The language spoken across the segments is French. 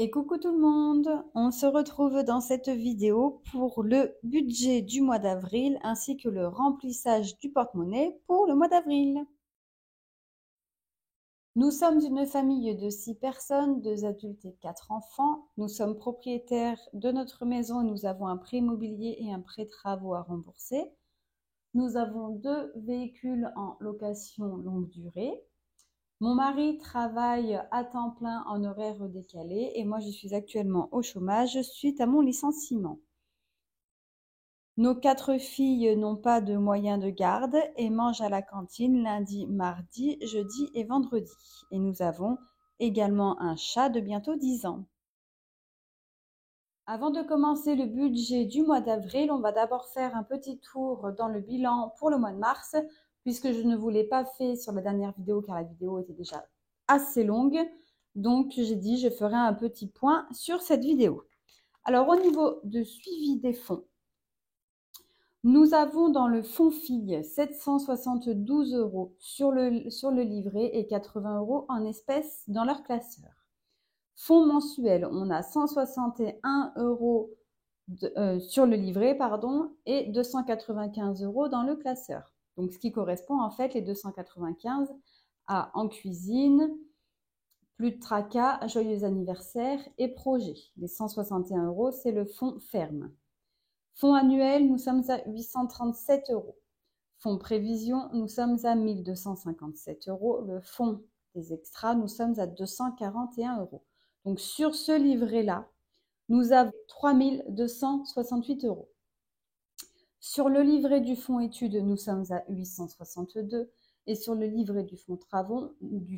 Et coucou tout le monde, on se retrouve dans cette vidéo pour le budget du mois d'avril ainsi que le remplissage du porte-monnaie pour le mois d'avril. Nous sommes une famille de 6 personnes, 2 adultes et 4 enfants. Nous sommes propriétaires de notre maison et nous avons un prêt immobilier et un prêt travaux à rembourser. Nous avons 2 véhicules en location longue durée. Mon mari travaille à temps plein en horaire décalé et moi je suis actuellement au chômage suite à mon licenciement. Nos 4 filles n'ont pas de moyens de garde et mangent à la cantine lundi, mardi, jeudi et vendredi. Et nous avons également un chat de bientôt 10 ans. Avant de commencer le budget du mois d'avril, on va d'abord faire un petit tour dans le bilan pour le mois de mars, puisque je ne vous l'ai pas fait sur la dernière vidéo car la vidéo était déjà assez longue. Donc j'ai dit je ferai un petit point sur cette vidéo. Alors au niveau de suivi des fonds, nous avons dans le fonds filles 772 € sur le livret et 80 € en espèces dans leur classeur. Fonds mensuel, on a 161 € sur le livret, et 295 € dans le classeur. Donc, ce qui correspond en fait les 295 à en cuisine, plus de tracas, joyeux anniversaire et projet. Les 161 €, c'est le fonds ferme. Fonds annuel, nous sommes à 837 €. Fonds prévision, nous sommes à 1257 €. Le fonds des extras, nous sommes à 241 €. Donc, sur ce livret-là, nous avons 3268 €. Sur le livret du fonds études, nous sommes à 862 et sur le livret du fonds travaux, nous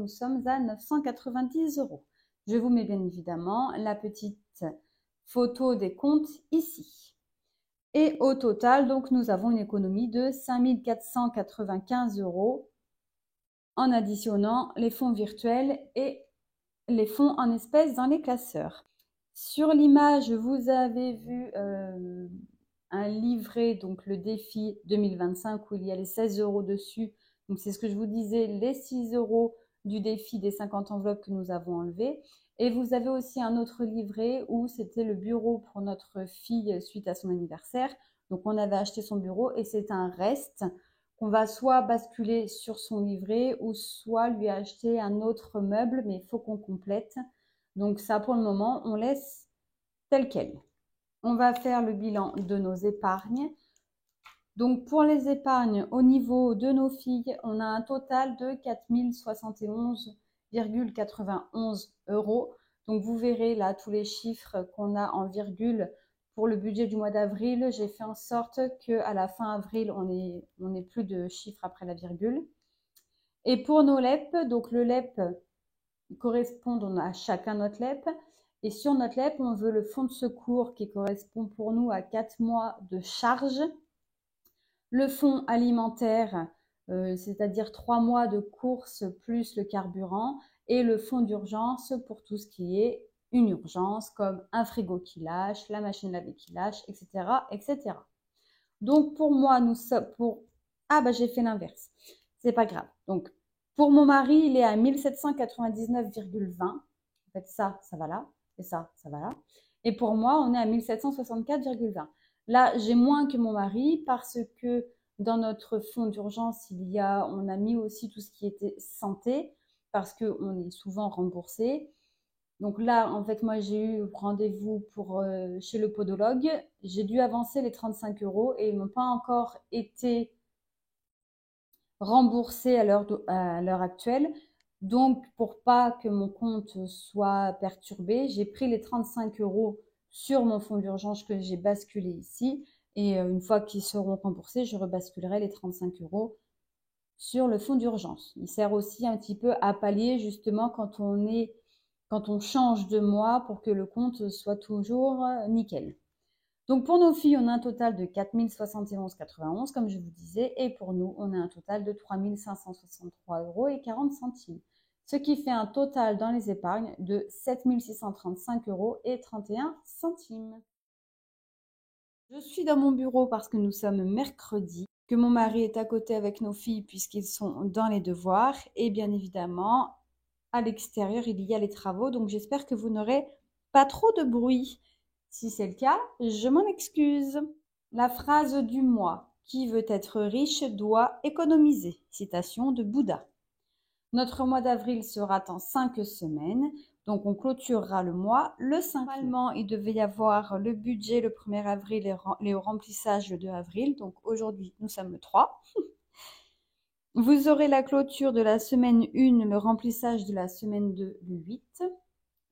sommes à 990 €. Je vous mets bien évidemment la petite photo des comptes ici. Et au total, donc, nous avons une économie de 5 495 € en additionnant les fonds virtuels et les fonds en espèces dans les classeurs. Sur l'image, vous avez vu un livret, donc le défi 2025, où il y a les 16 € dessus. Donc c'est ce que je vous disais, les 6 € du défi des 50 enveloppes que nous avons enlevées. Et vous avez aussi un autre livret où c'était le bureau pour notre fille suite à son anniversaire. Donc on avait acheté son bureau et c'est un reste qu'on va soit basculer sur son livret ou soit lui acheter un autre meuble, mais il faut qu'on complète. Donc ça, pour le moment, on laisse tel quel. On va faire le bilan de nos épargnes. Donc pour les épargnes, au niveau de nos filles, on a un total de 4 071,91 €. Donc vous verrez là tous les chiffres qu'on a en virgule pour le budget du mois d'avril. J'ai fait en sorte qu'à la fin avril, on n'ait plus de chiffres après la virgule. Et pour nos LEP, donc le LEP correspond, on a chacun notre LEP. Et sur notre LEP, on veut le fonds de secours qui correspond pour nous à 4 mois de charge. Le fonds alimentaire, c'est-à-dire 3 mois de courses plus le carburant. Et le fonds d'urgence pour tout ce qui est une urgence, comme un frigo qui lâche, la machine à laver qui lâche, etc., etc. Donc pour moi, nous sommes pour... Ah bah j'ai fait l'inverse. C'est pas grave. Donc pour mon mari, il est à 1799,20. En fait, ça va là. Et ça va là. Et pour moi, on est à 1764,20. Là, j'ai moins que mon mari parce que dans notre fonds d'urgence, on a mis aussi tout ce qui était santé parce qu'on est souvent remboursé. Donc là, en fait, moi, j'ai eu rendez-vous chez le podologue. J'ai dû avancer les 35 € et ils n'ont pas encore été remboursés à l'heure actuelle. Donc, pour pas que mon compte soit perturbé, j'ai pris les 35 € sur mon fonds d'urgence que j'ai basculé ici. Et une fois qu'ils seront remboursés, je rebasculerai les 35 € sur le fonds d'urgence. Il sert aussi un petit peu à pallier justement quand on change de mois pour que le compte soit toujours nickel. Donc pour nos filles, on a un total de 4 071,91 comme je vous disais, et pour nous, on a un total de 3 563,40 €, ce qui fait un total dans les épargnes de 7 635,31 €. Je suis dans mon bureau parce que nous sommes mercredi, que mon mari est à côté avec nos filles puisqu'ils sont dans les devoirs, et bien évidemment, à l'extérieur, il y a les travaux, donc j'espère que vous n'aurez pas trop de bruit. Si c'est le cas, je m'en excuse. La phrase du mois. Qui veut être riche doit économiser. Citation de Bouddha. Notre mois d'avril sera en 5 semaines, donc on clôturera le mois le 5 mai. Normalement, il devait y avoir le budget le 1er avril et le remplissage le 2 avril, donc aujourd'hui nous sommes le 3. Vous aurez la clôture de la semaine 1, le remplissage de la semaine 2 le 8,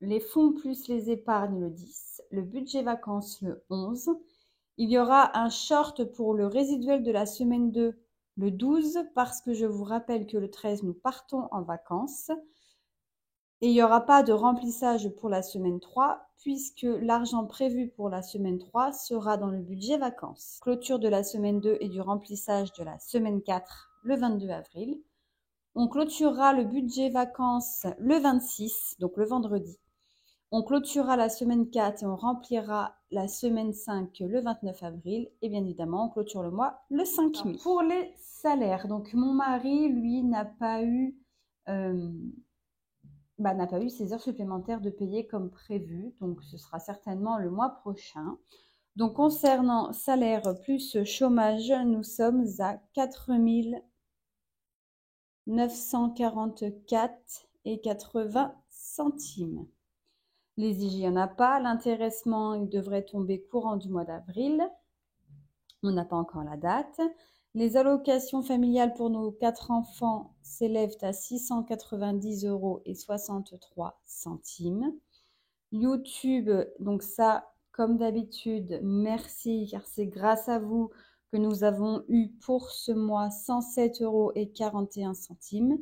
les fonds plus les épargnes le 10, le budget vacances le 11. Il y aura un short pour le résiduel de la semaine 2 le 12 parce que je vous rappelle que le 13 nous partons en vacances. Et il n'y aura pas de remplissage pour la semaine 3 puisque l'argent prévu pour la semaine 3 sera dans le budget vacances. Clôture de la semaine 2 et du remplissage de la semaine 4 le 22 avril. On clôturera le budget vacances le 26, donc le vendredi. On clôturera la semaine 4 et on remplira la semaine 5 le 29 avril. Et bien évidemment, on clôture le mois le 5 mai. Pour les salaires, donc mon mari, lui, n'a pas eu ses heures supplémentaires de payer comme prévu. Donc, ce sera certainement le mois prochain. Donc, concernant salaire plus chômage, nous sommes à 4 944,80 €. Les IG, il n'y en a pas. L'intéressement, il devrait tomber courant du mois d'avril. On n'a pas encore la date. Les allocations familiales pour nos 4 enfants s'élèvent à 690,63 €. YouTube, donc ça, comme d'habitude, merci, car c'est grâce à vous que nous avons eu pour ce mois 107,41 €.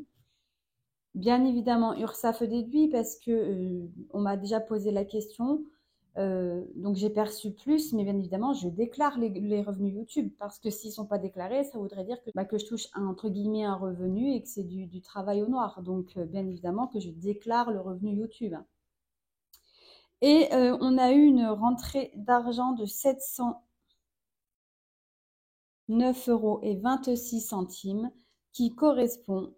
Bien évidemment, URSSAF déduit parce que on m'a déjà posé la question. Donc j'ai perçu plus, mais bien évidemment, je déclare les revenus YouTube parce que s'ils ne sont pas déclarés, ça voudrait dire que je touche entre guillemets un revenu et que c'est du travail au noir. Donc bien évidemment que je déclare le revenu YouTube. Et on a eu une rentrée d'argent de 709,26 € qui correspond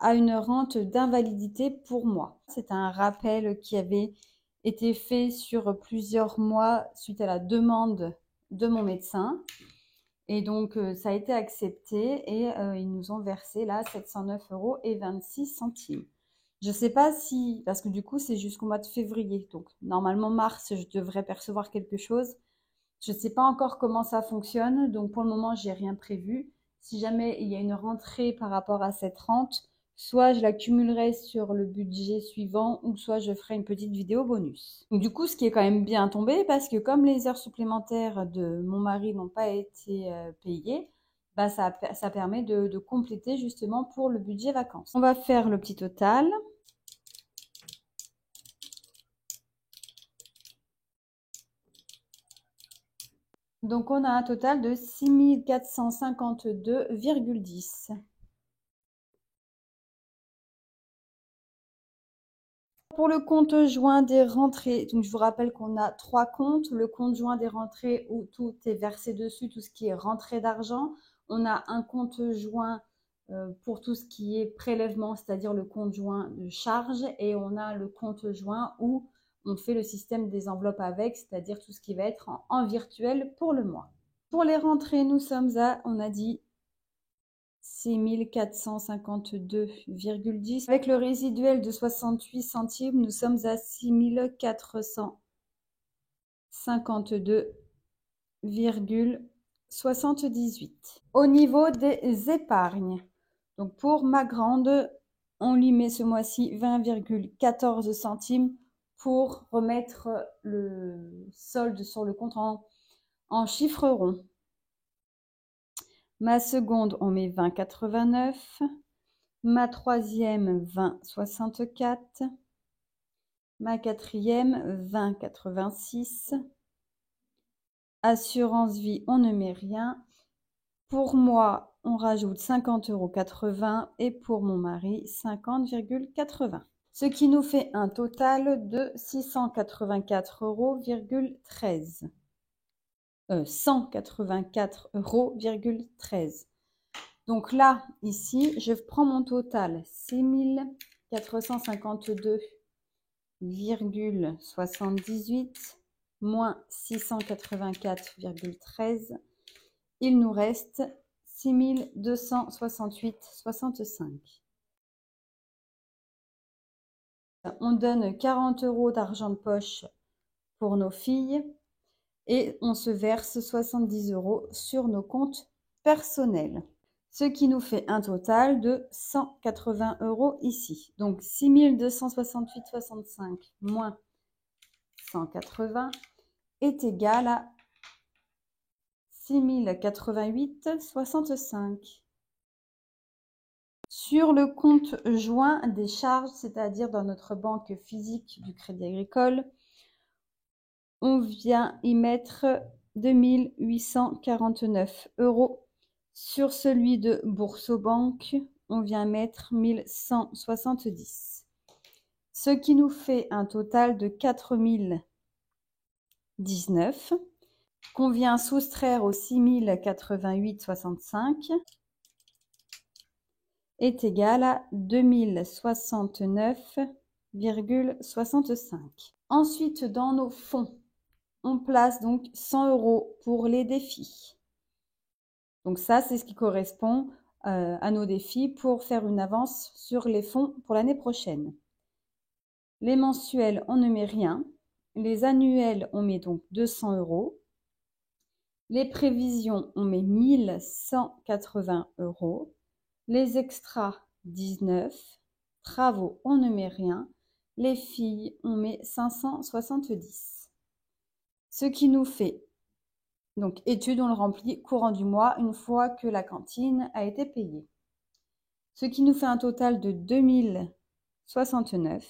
à une rente d'invalidité pour moi. C'est un rappel qui avait été fait sur plusieurs mois suite à la demande de mon médecin. Et donc, ça a été accepté et ils nous ont versé là 709,26 €. Je ne sais pas si, parce que du coup, c'est jusqu'au mois de février. Donc, normalement, mars, je devrais percevoir quelque chose. Je ne sais pas encore comment ça fonctionne. Donc, pour le moment, je n'ai rien prévu. Si jamais il y a une rentrée par rapport à cette rente, soit je l'accumulerai sur le budget suivant ou soit je ferai une petite vidéo bonus. Donc, du coup, ce qui est quand même bien tombé parce que comme les heures supplémentaires de mon mari n'ont pas été payées, ça permet de compléter justement pour le budget vacances. On va faire le petit total. Donc, on a un total de 6 452,10 €. Pour le compte joint des rentrées, donc je vous rappelle qu'on a 3 comptes. Le compte joint des rentrées où tout est versé dessus, tout ce qui est rentrée d'argent. On a un compte joint pour tout ce qui est prélèvement, c'est-à-dire le compte joint de charge. Et on a le compte joint où on fait le système des enveloppes avec, c'est-à-dire tout ce qui va être en virtuel pour le mois. Pour les rentrées, nous sommes à, on a dit, 6 452,10 €. Avec le résiduel de 68 centimes, nous sommes à 6 452,78 €. Au niveau des épargnes, donc pour ma grande, on lui met ce mois-ci 20,14 centimes pour remettre le solde sur le compte en chiffres ronds. Ma seconde, on met 20,89 €. Ma troisième, 20,64 €. Ma quatrième, 20,86 €. Assurance vie, on ne met rien. Pour moi, on rajoute 50,80 € et pour mon mari, 50,80 €. Ce qui nous fait un total de 684,13 €. 184,13 €. Donc là, ici, je prends mon total 6 452,78 moins 684,13. Il nous reste 6 268,65. On donne 40 € d'argent de poche pour nos filles et on se verse 70 € sur nos comptes personnels. Ce qui nous fait un total de 180 € ici. Donc 6 268,65 moins 180 est égal à 6 088,65. Sur le compte joint des charges, c'est-à-dire dans notre banque physique du Crédit Agricole, on vient y mettre 2 849 €. Sur celui de Boursorama, on vient mettre 1170. Ce qui nous fait un total de 4 019 qu'on vient soustraire aux 6 088,65 est égal à 2 069,65. Ensuite, dans nos fonds, on place donc 100 € pour les défis. Donc ça, c'est ce qui correspond à nos défis pour faire une avance sur les fonds pour l'année prochaine. Les mensuels, on ne met rien. Les annuels, on met donc 200 €. Les prévisions, on met 1180 €. Les extras, 19. Travaux, on ne met rien. Les filles, on met 570. Ce qui nous fait, donc études, on le remplit courant du mois une fois que la cantine a été payée. Ce qui nous fait un total de 2069.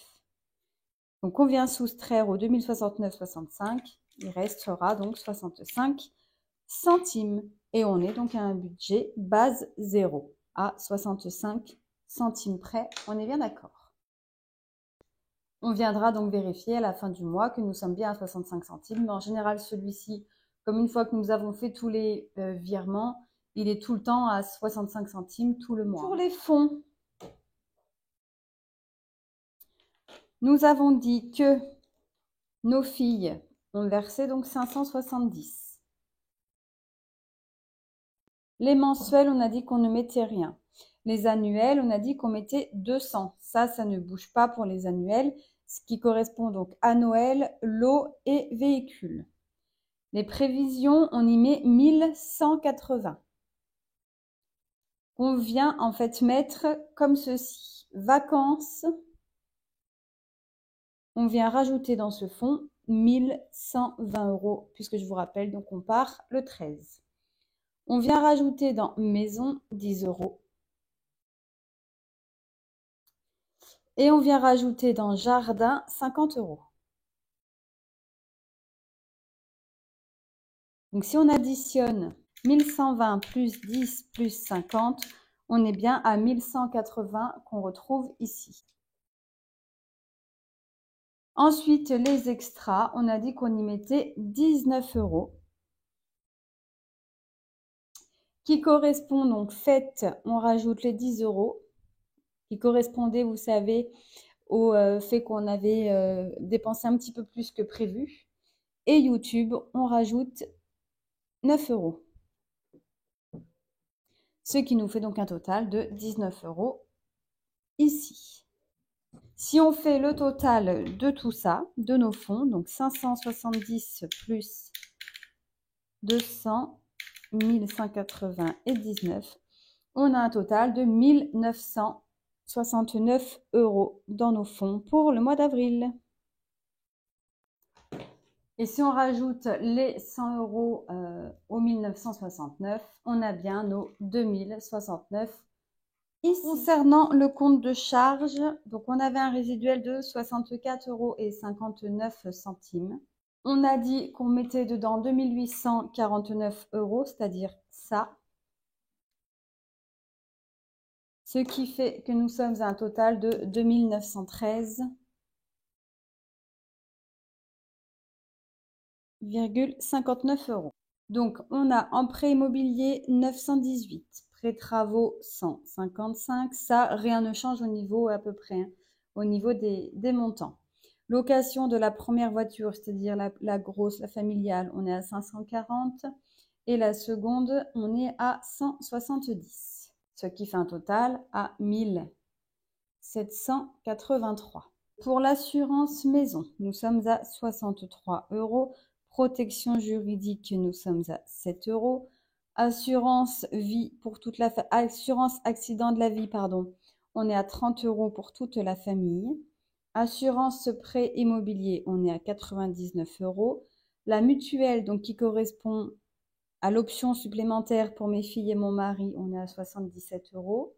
Donc on vient soustraire aux 2069,65. Il restera donc 65 centimes. Et on est donc à un budget base 0 à 65 centimes près. On est bien d'accord. On viendra donc vérifier à la fin du mois que nous sommes bien à 65 centimes. Mais en général, celui-ci, comme une fois que nous avons fait tous les virements, il est tout le temps à 65 centimes tout le mois. Pour les fonds, nous avons dit que nos filles ont versé donc 570. Les mensuels, on a dit qu'on ne mettait rien. Les annuels, on a dit qu'on mettait 200. Ça ne bouge pas pour les annuels, ce qui correspond donc à Noël, lot et véhicule. Les prévisions, on y met 1180. On vient en fait mettre comme ceci. Vacances, on vient rajouter dans ce fonds 1120 €, puisque je vous rappelle, donc on part le 13. On vient rajouter dans maison 10 €. Et on vient rajouter dans jardin 50 €. Donc si on additionne 1120 plus 10 plus 50, on est bien à 1180 qu'on retrouve ici. Ensuite, les extras, on a dit qu'on y mettait 19 €. Qui correspond donc, fait, on rajoute les 10 €, qui correspondait, vous savez, au fait qu'on avait dépensé un petit peu plus que prévu. Et YouTube, on rajoute 9 €. Ce qui nous fait donc un total de 19 € ici. Si on fait le total de tout ça, de nos fonds, donc 570 plus 200, 1180 et 19, on a un total de 1969 € dans nos fonds pour le mois d'avril. Et si on rajoute les 100 € aux 1969, on a bien nos 2069 ici. Concernant le compte de charge, donc on avait un résiduel de 64,59 €. On a dit qu'on mettait dedans 2849 €, c'est-à-dire ça. Ce qui fait que nous sommes à un total de 2913,59 €. Donc, on a en prêt immobilier 918, Frais de travaux, 155. Ça, rien ne change au niveau à peu près, hein, au niveau des montants. Location de la première voiture, c'est-à-dire la grosse, la familiale, on est à 540. Et la seconde, on est à 170. Ce qui fait un total à 1783. Pour l'assurance maison, nous sommes à 63 €. Protection juridique, nous sommes à 7 €. Assurance vie pour toute la assurance accident de la vie, pardon, on est à 30 € pour toute la famille. Assurance prêt immobilier, on est à 99 €. La mutuelle, donc qui correspond à l'option supplémentaire pour mes filles et mon mari, on est à 77 €.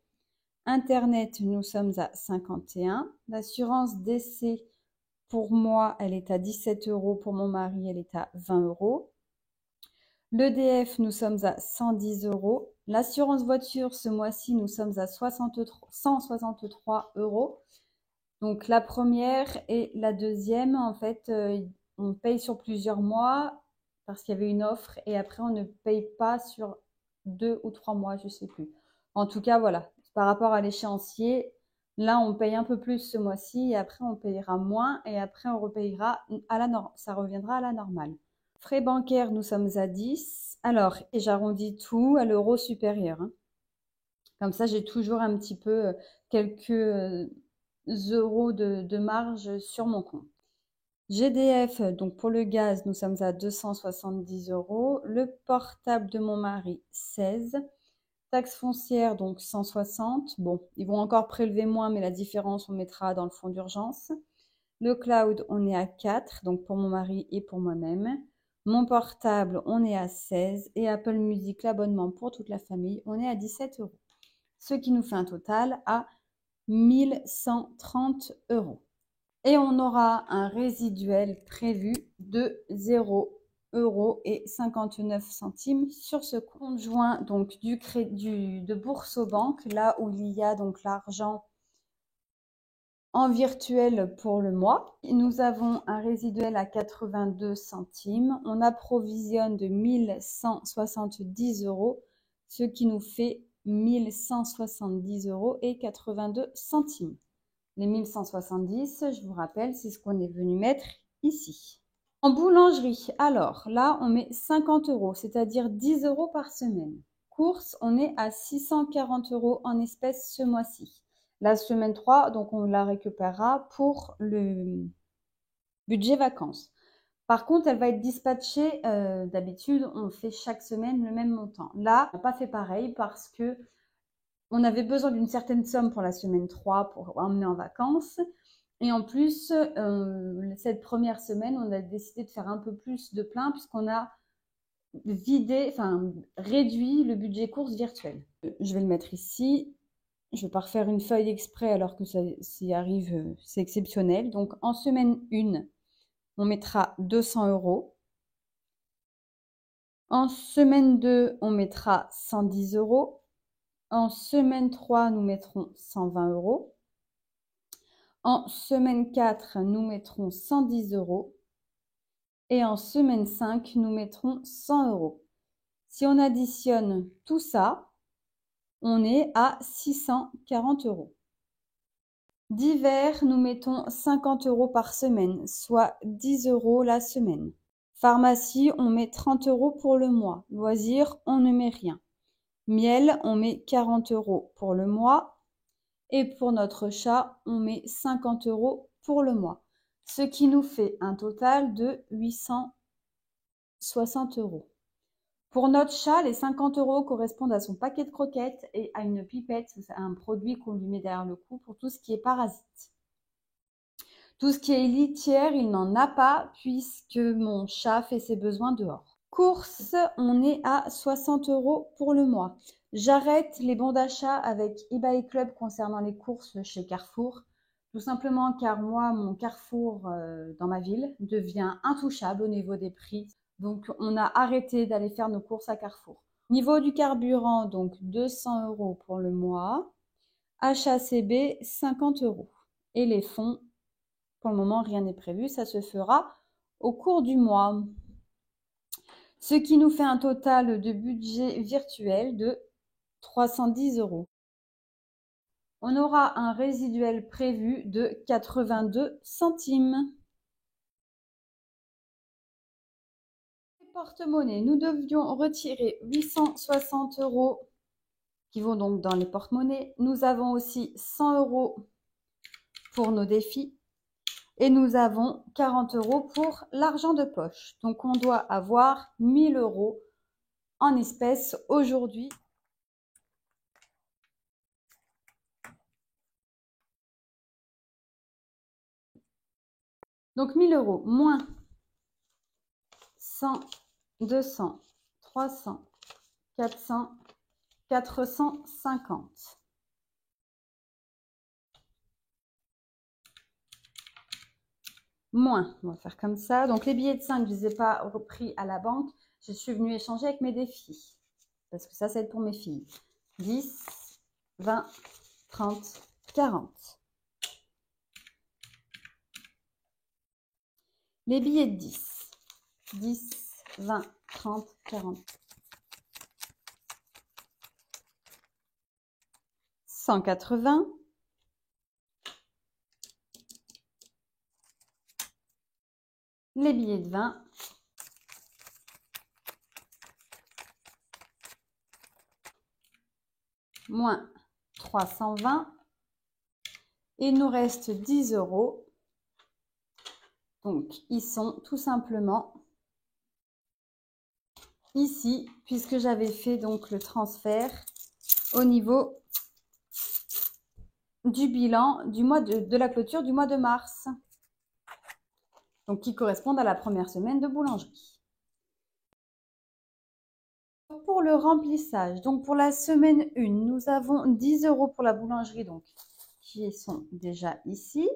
Internet, nous sommes à 51. L'assurance décès, pour moi, elle est à 17 €. Pour mon mari, elle est à 20 €. L'EDF, nous sommes à 110 €. L'assurance voiture, ce mois-ci, nous sommes à 163 €. Donc la première et la deuxième, en fait, on paye sur plusieurs mois parce qu'il y avait une offre et après on ne paye pas sur 2 ou 3 mois, je ne sais plus. En tout cas, voilà, par rapport à l'échéancier, là on paye un peu plus ce mois-ci et après on payera moins et après on repayera à la normale, ça reviendra à la normale. Frais bancaires, nous sommes à 10. Alors, et j'arrondis tout à l'euro supérieur, hein. Comme ça, j'ai toujours un petit peu quelques euros de marge sur mon compte. GDF, donc pour le gaz, nous sommes à 270 €. Le portable de mon mari, 16. Taxe foncière, donc 160. Bon, ils vont encore prélever moins, mais la différence, on mettra dans le fonds d'urgence. Le cloud, on est à 4, donc pour mon mari et pour moi-même. Mon portable, on est à 16. Et Apple Music, l'abonnement pour toute la famille, on est à 17 €. Ce qui nous fait un total à 1130 €. Et on aura un résiduel prévu de 0,59 € sur ce compte joint donc de Boursorama, là où il y a donc l'argent en virtuel pour le mois. Nous avons un résiduel à 82 centimes. On approvisionne de 1170 €, ce qui nous fait 1170 € et 82 centimes. Les 1170, je vous rappelle, c'est ce qu'on est venu mettre ici. En boulangerie, alors là, on met 50 €, c'est-à-dire 10 € par semaine. Courses, on est à 640 € en espèces ce mois-ci. La semaine 3, donc on la récupérera pour le budget vacances. Par contre, elle va être dispatchée, d'habitude, on fait chaque semaine le même montant. Là, on n'a pas fait pareil parce que on avait besoin d'une certaine somme pour la semaine 3 pour emmener en vacances. Et en plus, cette première semaine, on a décidé de faire un peu plus de plein puisqu'on a réduit le budget course virtuel. Je vais le mettre ici. Je ne vais pas refaire une feuille exprès alors que ça, s'y arrive, c'est exceptionnel. Donc, en semaine 1, on mettra 200 €. En semaine 2, on mettra 110 €. En semaine 3, nous mettrons 120 €. En semaine 4, nous mettrons 110 €. Et en semaine 5, nous mettrons 100 €. Si on additionne tout ça, on est à 640 €. Divers, nous mettons 50 € par semaine, soit 10 € la semaine. Pharmacie, on met 30 € pour le mois. Loisirs, on ne met rien. Miel, on met 40 € pour le mois. Et pour notre chat, on met 50 € pour le mois. Ce qui nous fait un total de 860 €. Pour notre chat, les 50 € correspondent à son paquet de croquettes et à une pipette, c'est un produit qu'on lui met derrière le cou pour tout ce qui est parasite. Tout ce qui est litière, il n'en a pas puisque mon chat fait ses besoins dehors. Courses, on est à 60 € pour le mois. J'arrête les bons d'achat avec eBay Club concernant les courses chez Carrefour. Tout simplement car moi, mon Carrefour dans ma ville devient intouchable au niveau des prix. Donc, on a arrêté d'aller faire nos courses à Carrefour. Niveau du carburant, donc 200 € pour le mois. HACB, 50 €. Et les fonds, pour le moment, rien n'est prévu. Ça se fera au cours du mois. Ce qui nous fait un total de budget virtuel de 310 €. On aura un résiduel prévu de 82 centimes. Porte-monnaie, nous devions retirer 860 € qui vont donc dans les porte-monnaies. Nous avons aussi 100 € pour nos défis et nous avons 40 € pour l'argent de poche. Donc on doit avoir 1000 € en espèces aujourd'hui. Donc 1000 € moins 100, 200, 300, 400, 450. Moins, on va faire comme ça. Donc les billets de 5, je ne les ai pas repris à la banque. Je suis venue échanger avec mes défis. Parce que ça va être pour mes filles. 10, 20, 30, 40. Les billets de 10. 10, 20, 30, 40. 180. Les billets de 20. Moins 320. Et il nous reste 10 €. Donc, ils sont tout simplement ici, puisque j'avais fait donc le transfert au niveau du bilan du mois de la clôture du mois de mars. Donc, qui correspondent à la première semaine de boulangerie. Pour le remplissage, donc pour la semaine 1, nous avons 10 € pour la boulangerie, donc qui sont déjà ici.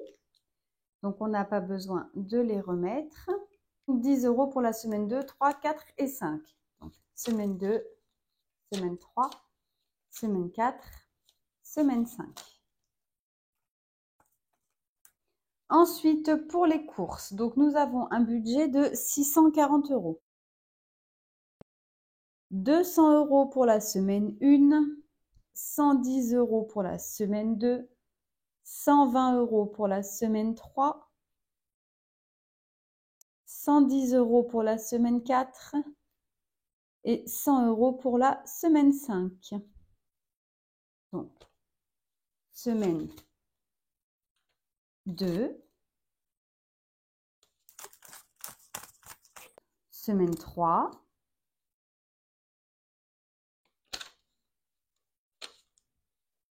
Donc, on n'a pas besoin de les remettre. 10 € pour la semaine 2, 3, 4 et 5. Donc, semaine 2, semaine 3, semaine 4, semaine 5. Ensuite, pour les courses, donc nous avons un budget de 640 €. 200 € pour la semaine 1, 110 € pour la semaine 2, 120 € pour la semaine 3, 110 € pour la semaine 4 et 100 € pour la semaine 5. Donc, semaine 2, semaine 3,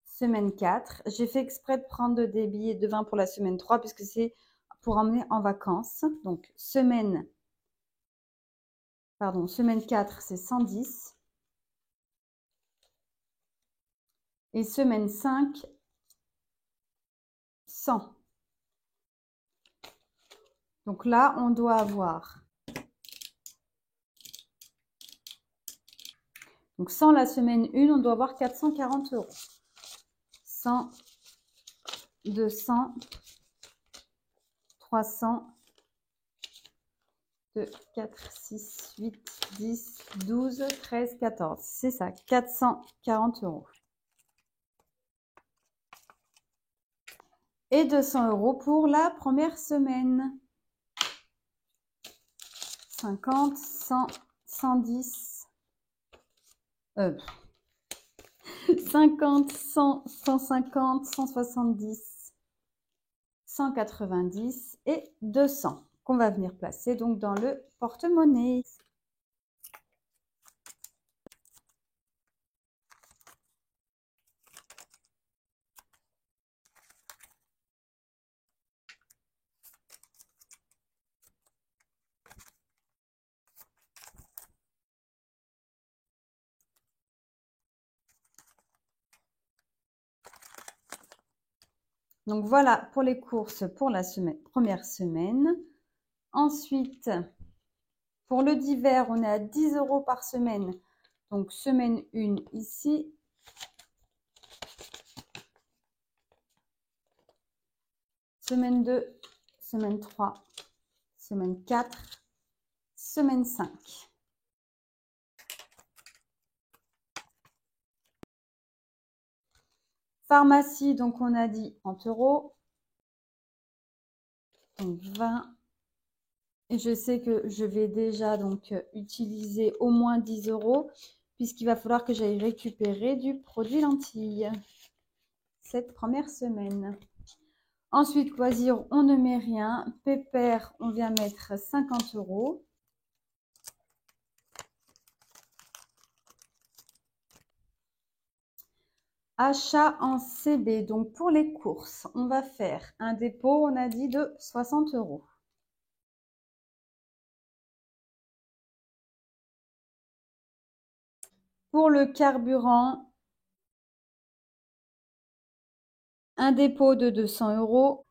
semaine 4. J'ai fait exprès de prendre des billets de 20 pour la semaine 3 puisque c'est pour emmener en vacances. Donc, semaine 4, c'est 110. Et semaine 5, 100. Donc là, on doit avoir, donc sans la semaine 1, on doit avoir 440 €. 100, 200, 300, 2, 4, 6, 8, 10, 12, 13, 14. C'est ça, 440 €. Et 200 € pour la première semaine. 50, 100, 110, 50, 100, 150, 170, 190 et 200 qu'on va venir placer donc dans le porte-monnaie. Donc voilà pour les courses pour la première semaine. Ensuite, pour le divers, on est à 10 € par semaine. Donc semaine 1 ici. Semaine 2, semaine 3, semaine 4, semaine 5. Pharmacie, donc on a dit 30 €. Donc 20. Et je sais que je vais déjà donc utiliser au moins 10 € puisqu'il va falloir que j'aille récupérer du produit lentilles cette première semaine. Ensuite, loisirs, on ne met rien. Pépère, on vient mettre 50 €. Achat en CB, donc pour les courses, on va faire un dépôt, on a dit, de 60 €. Pour le carburant, un dépôt de 200 €.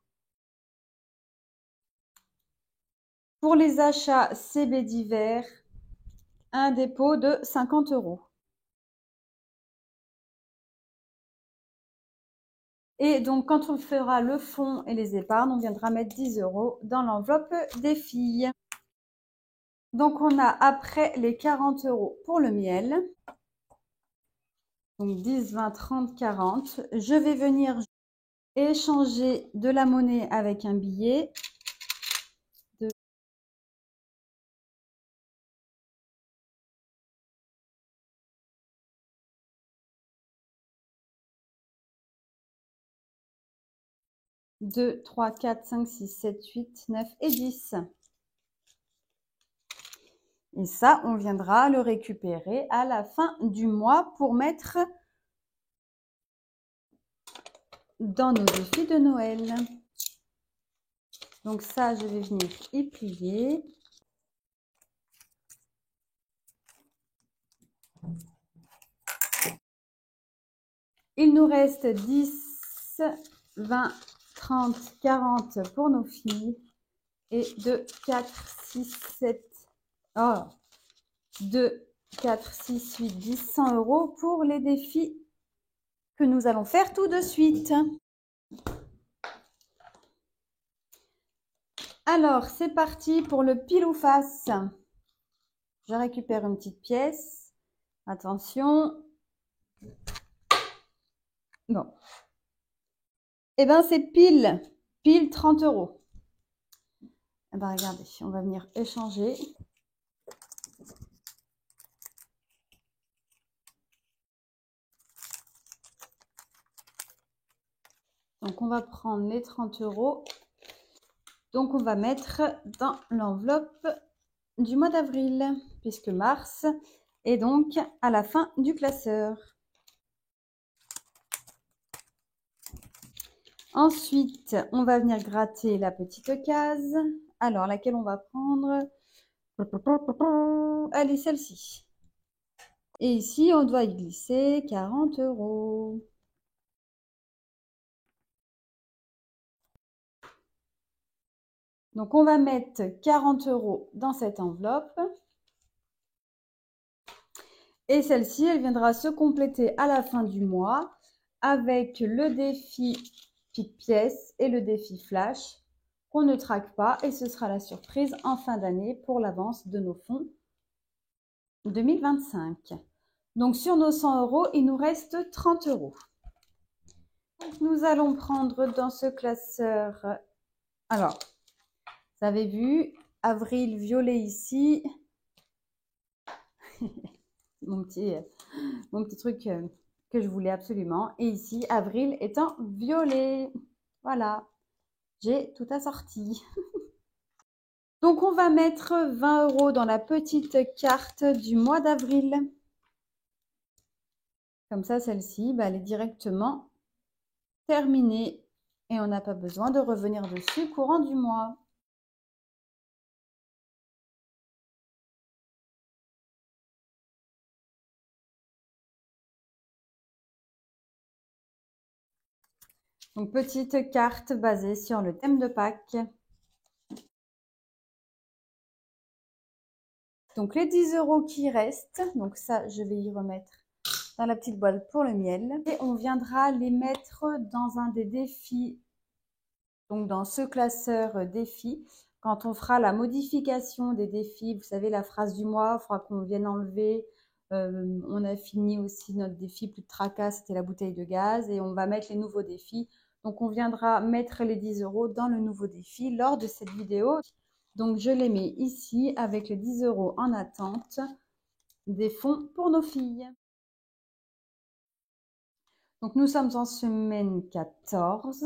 Pour les achats CB d'hiver, un dépôt de 50 €. Et donc, quand on fera le fonds et les épargnes, on viendra mettre 10 € dans l'enveloppe des filles. Donc, on a après les 40 € pour le miel. Donc, 10, 20, 30, 40. Je vais venir échanger de la monnaie avec un billet. Deux, 3, 4, 5, 6, 7, 8, 9 et 10. Et ça, on viendra le récupérer à la fin du mois pour mettre dans nos défis de Noël. Donc ça, je vais venir y plier. Il nous reste 10, 20, 30, 40 pour nos filles. Et 2, 4, 6, 7... Oh 2, 4, 6, 8, 10, 100 € pour les défis que nous allons faire tout de suite. Alors, c'est parti pour le pile ou face. Je récupère une petite pièce. Attention. Bon. Eh bien, c'est pile 30 €. Eh bien, regardez, on va venir échanger. Donc, on va prendre les 30 €. Donc, on va mettre dans l'enveloppe du mois d'avril, puisque mars est donc à la fin du classeur. Ensuite, on va venir gratter la petite case. Alors, laquelle on va prendre? Allez, celle-ci. Et ici, on doit y glisser 40 €. Donc, on va mettre 40 € dans cette enveloppe. Et celle-ci, elle viendra se compléter à la fin du mois avec le défi pique-pièce et le défi flash qu'on ne traque pas. Et ce sera la surprise en fin d'année pour l'avance de nos fonds 2025. Donc, sur nos 100 €, il nous reste 30 €. Nous allons prendre dans ce classeur... Alors, vous avez vu, avril violet ici. mon petit truc que je voulais absolument. Et ici, avril est en violet. Voilà, j'ai tout assorti. Donc, on va mettre 20 € dans la petite carte du mois d'avril. Comme ça, celle-ci, elle est directement terminée. Et on n'a pas besoin de revenir dessus courant du mois. Donc, petite carte basée sur le thème de Pâques. Donc, les 10 € qui restent, donc ça, je vais y remettre dans la petite boîte pour le miel. Et on viendra les mettre dans un des défis, donc dans ce classeur défis. Quand on fera la modification des défis, vous savez, la phrase du mois, il faudra qu'on vienne enlever On a fini aussi notre défi plus de tracas, c'était la bouteille de gaz et on va mettre les nouveaux défis. Donc, on viendra mettre les 10 € dans le nouveau défi lors de cette vidéo. Donc, je les mets ici avec les 10 € en attente des fonds pour nos filles. Donc, nous sommes en semaine 14.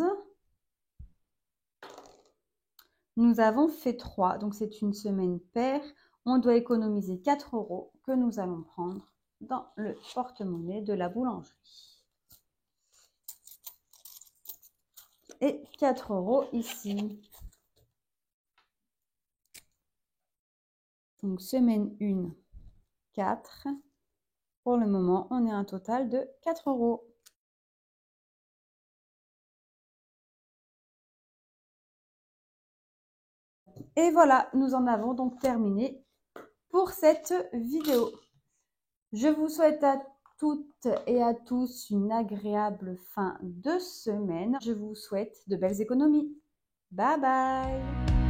Nous avons fait 3, donc c'est une semaine paire. On doit économiser 4 € que nous allons prendre dans le porte-monnaie de la boulangerie. Et 4 € ici. Donc, semaine 1, 4. Pour le moment, on est à un total de 4 €. Et voilà, nous en avons donc terminé pour cette vidéo. Je vous souhaite à toutes et à tous une agréable fin de semaine. Je vous souhaite de belles économies. Bye bye!